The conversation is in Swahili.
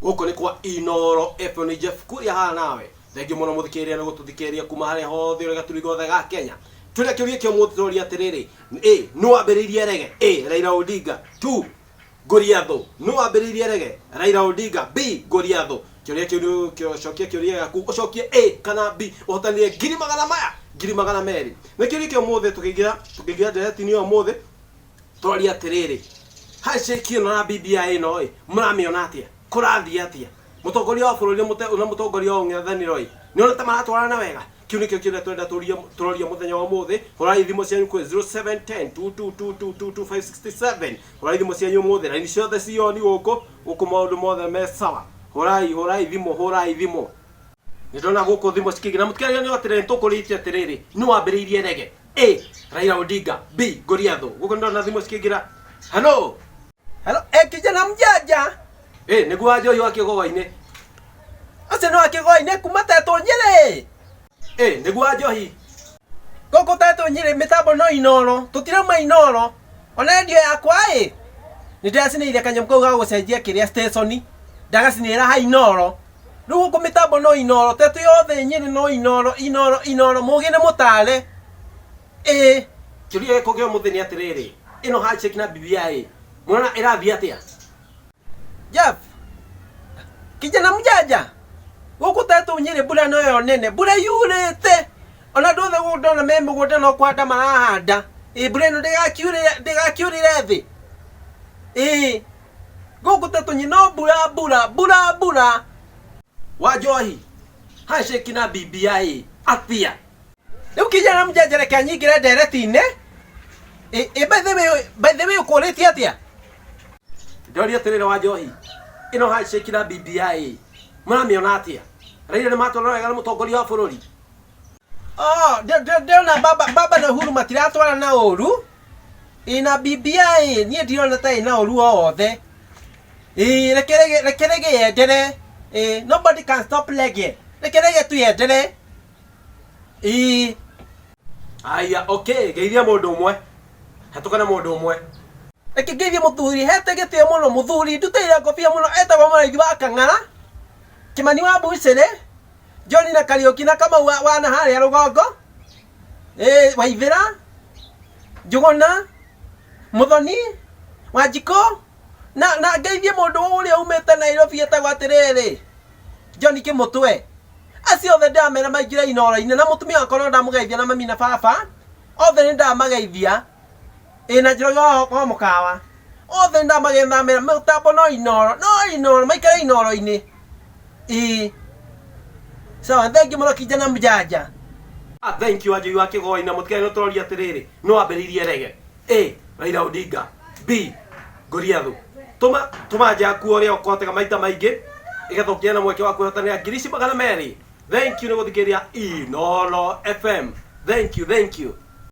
Guko ni kwa Inoro FM Jeff kuria ha nawe thengi muno muthikiria ni gututhikiria kuma hari hothe uri gaturigo ga Kenya turia kiuria kio muthori atiriri no ambiririe rege Raila Odinga 2 Goriatho no ambiririe rege Raila Odinga B Goriatho kiuria kio cokia kiuria gaku ucokie kana B uhotanire ngiri magana meri na kiuria kio muthe tukigira direct ni muthe tori atiriri handshake no na BBI no muramiona atia kurathia atia mutongoria wa bururi una mutongoria wa ng'ethaniro ni ona ta maratwarana wega kiu nikio kire twenda turoria muthenya wa muthe horai thimo cianyu kwi 0710 22222567 horai thimo cianyu muthe na ni ciothe cioni guku maundu mothe me sawa horai thimo ni ndona guku thimo cikigira mutikiria ni atire ntukuritie atiriri no ambiririe rege Raila Odinga B Goriatho guku ndona thimo cikigira hello kijana mjanja niguo Wanjohi wa Kĩgũa-inĩ. Acio no Kĩgũa-inĩ kuma Tetũ Nyĩrĩ. Niguo Wanjohi. Gũkũ Tetũ Nyĩrĩ mĩtambo no Inoro, tũtirauma Inoro. Ona ndio yakwa nĩ ndĩracinĩire kanyamũ kau ga gũcenjia kĩrĩa station. Ndagacinĩra ha Inoro. Rĩu gũkũ mĩtambo no Inoro, Tetũ yothe Nyĩrĩ no Inoro, mũgĩ nĩ mũtare. Kĩũria gĩkũ kĩa mũthĩ nĩ atĩrĩrĩ. Ĩno handshake na BBI. Mũrona ĩrathiĩ atĩa? Jeff, kijana mjanja guku Tetũ Nyĩrĩ mbura no yo nene mbura yurĩte ona ndothe gũndona me mũgũnda no kwanda marahanda mbura ĩno ndĩgakiurire thĩ guku Tetũ Nyĩrĩ no mbura Wanjohi handshake na BBI atia rĩu kijana mjanja reke nyingĩre ndereti-inĩ by the way ũkũrĩtie atĩa ndori atirire Wanjohi ino handshake na BBI muramiona atia Raila ni matwara wega na mutongoria wa bururi ndona baba na Uhuru matiratwara na ũru na BBI niĩ ndirona ta ina ũru othe rekerege yendere nobody can stop Lege rekerege tu yendere aya okay geithia mundu umwe hatukana mundu umwe Ekigithia muthuri hete gitio muno muthuri nduteire ngobia muno etagwo Mũraithi wa Kang'ara Kimani wa Bucere John na Kariuki na Kamau wana haria Rugongo Waithira Njuguna Muthoni Wanjiko na ngeithie mundu uria umete Nairobi etagwo atiriri John Kimutwe acio othe ndamera maingira Inoro-inĩ na mutumia wakwa ndamugeithia na mami na baba othe ni ndamageithia na njiro kwa mukawa othe ndamagetha mera mutambo no Inoro maikare Inoro-inĩ sawa thank you muno kijana mjanja thank you Wanjohi wa Kĩgũa-inĩ mutikane no turoria atiriri no ambiririe rege Raila Odinga B Goriatho tuma njaku uria ukotega maita maingi igathokia na mweke wa kwehotanira ngiri magana meri thank you ni guthikiria Inoro FM thank you